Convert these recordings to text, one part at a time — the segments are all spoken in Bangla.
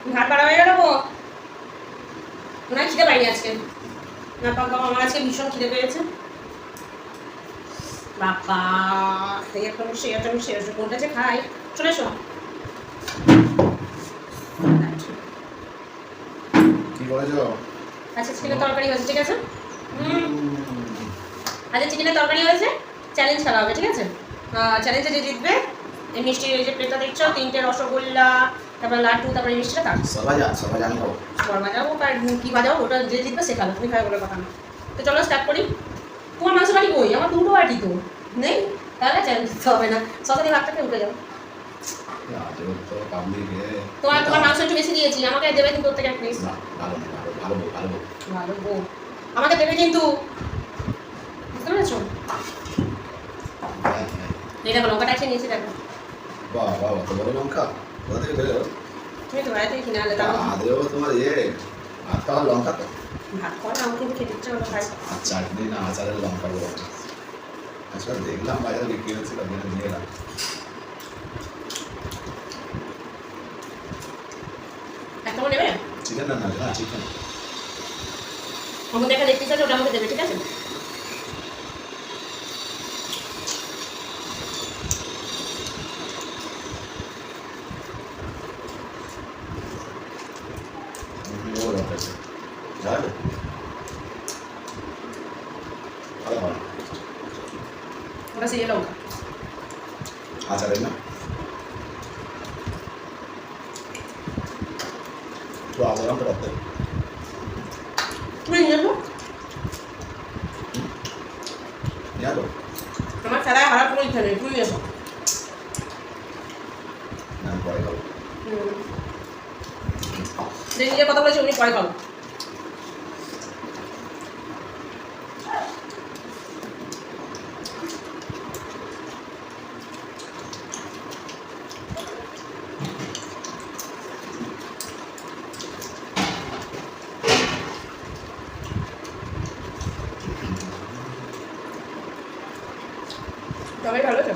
ভাত বাড়া হয়ে গেল গো। না খিদে পাইনি আজকে। না বাবা, আমার আজকে ভীষণ খিদে পেয়েছে বাবা। এই একটা কোনটা যে খাই। চলে এসো। কি করেছো? আচ্ছা, চিকেনের তরকারি হয়েছে, ঠিক আছে। আচ্ছা, চিকেনের তরকারি হয়েছে। চ্যালেঞ্জ খেলা হবে, ঠিক আছে। চ্যালেঞ্জে যে জিতবে, এই মিষ্টির এই যে প্লেটটা দেখছো, 3টে রসগোল্লা, তারপর লাড্ডু, তারপরে মিষ্টিটা তার সবাই জানি খাবো। সবার বাজাবো আর কি বাজাবো, ওটা যে জিতবে সে খাবে, তুমি খাবে বলে কথা না। তো চলো স্টার্ট করি। তোমার মাংস বাড়ি কই? আমার দুটো বাটি তো নেই, তাহলে চ্যালেঞ্জ দিতে হবে না। সকালে ভাতটাকে উঠে যাও। তোমার মাংস একটু বেশি দিয়েছি, আমাকে দেবে কিন্তু ওর থেকে প্লিজ। ভালো বউ আমাকে দেবে কিন্তু, বুঝতে পেরেছো? এই দেখো লঙ্কাটা খেয়ে নিয়েছি, দেখো। বাবা অত বড় লঙ্কা কোথা থেকে পেলে? তুমি তো বাইরে থেকে কিনে আনলে। আদেও তোমার ভাত খাওয়ার লঙ্কা তো। ভাত খাওয়া না, আমাকে খেতে ইচ্ছে হলো খাই। আর চাটনি না আচারের লঙ্কা বড়। আচ্ছা দেখলাম বাজারে বিক্রি হচ্ছিল, নিয়ে এলাম। একটা নেবে চিকেন না না চিকেন আমাকে দেখা দেখতে চাই, ওটা আমাকে দেবে, ঠিক আছে। ওটা সেই লঙ্কা আচারের না তো আচার আমটা করতে তুমি নিয়ে যাবো। আমার খেলায় হারার কোনো ইচ্ছা নেই, তুমি এসো। পরে খাবো। যে নিজের কথা বলেছে উনি পরে খাবো। সবাই ভালো আছে?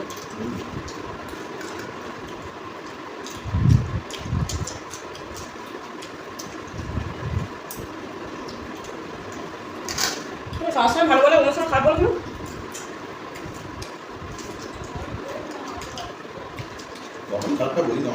তুমি সবসময় ভালো বলে, অন্য সময় খারাপ বলো কেন? কখন খারাপটা বলি না।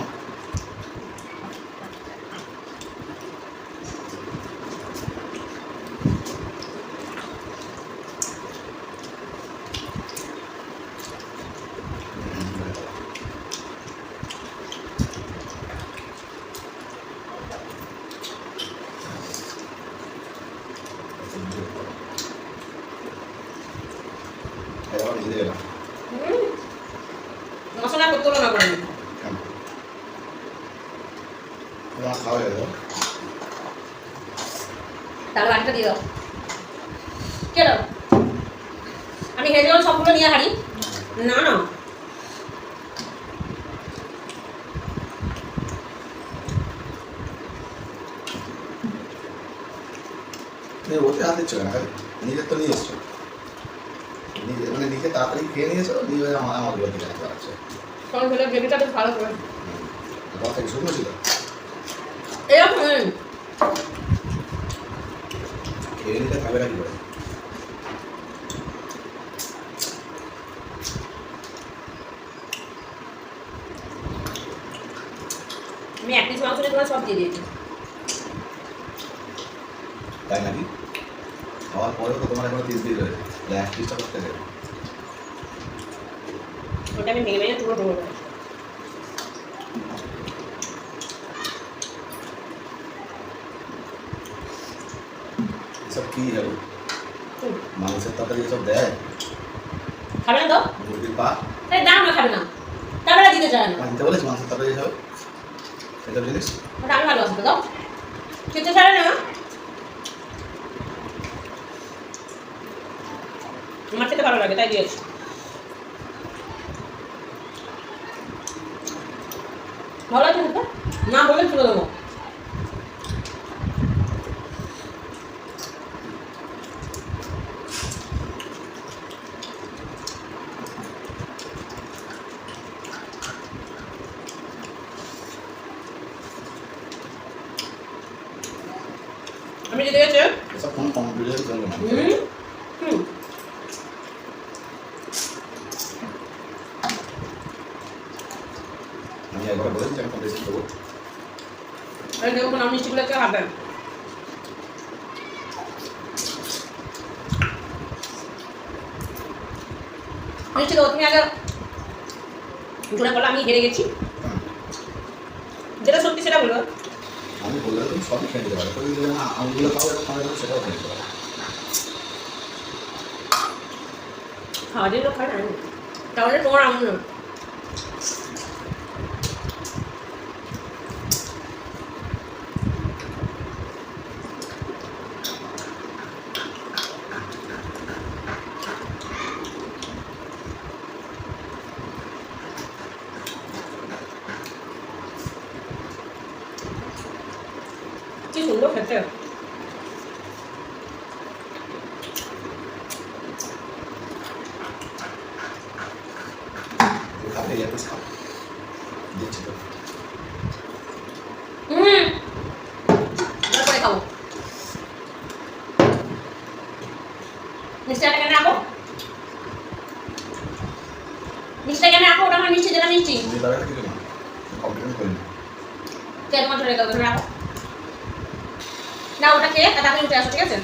মশলা করতে হলো না করে খাওয়া যাবে তাহলে বাড়িটা দিয়ে দাও। কে দাও? আমি হেরে গেলাম, সবগুলো নিয়ে হারি। না না ওতে হাত দিচ্ছ কেন? নিজের তো নিয়ে এসছো, মানে নিজে তাড়াতাড়ি খেয়ে নিয়েছো, নিয়ে আমার দিকে দেখতে পাচ্ছে। তখন ভেবে গ্রেভিটা বেশ ভালো করে তোমার থেকে শুকনো ছিল এরকম খেয়ে নিলে খাবে না কি করে? আমি এক পিস মাংস নিয়ে তোমার সব দিয়ে দিয়েছি। তাই নাকি? খাওয়ার পরেও তো তোমার এখনো 3 দিন রয়েছে, এক পিসটা করতে দেবে। ওটা আমি ভেঙে ভেঙে টুকরো টুকরো করে এসব কি যাবো? মাংসের তরকারি এসব দেয়? খাবে না তো? মুরগির পা তাই দাম না, খাবে না, তারপরে দিতে চায় না। দিতে বলেছি মাংসের তরকারি এসব এসব জিনিস। ওটা আমি ভালোবাসি তো, খেতে চায় না। আমার খেতে ভালো লাগে তাই দিয়েছি। ভালো লাগছে না বলে তুলে দেবো। আমি যেতে গেছে এসব কোনো কম্পিউটার চলবে না হুম আমি একবার বলেছি যে আমি বেশি দেবো আরে দেখো না মিষ্টিগুলোকে হাত দেন মিষ্টি দেবো তুমি আগে ঘুরে বলো আমি হেরে গেছি যেটা সত্যি সেটা বলো আমি বললে তুমি সবই খেয়ে দিতে পারো তুমি যদি না আঙুলগুলো খাও এবং খাওয়া যাবে সেটাও খেয়ে দিতে পারো খাওয়া দিয়ে লোক খায় না তাহলে তোমার আঙুল না কি সুন্দর খেতে খাবে ইয়ারপিস খাও দিচ্ছি তো তারপরে খাবো মিষ্টিটা কেন আঁকো মিষ্টিটা কেন আঁকো ওটা আমার মিষ্টি যেটা মিষ্টি দিয়ে দেবে না কিছু না কমপ্লিট করি না কেন মাত্র রেখে রাখো না ওটা খেয়ে তাড়াতাড়ি উঠে আসো ঠিক আছে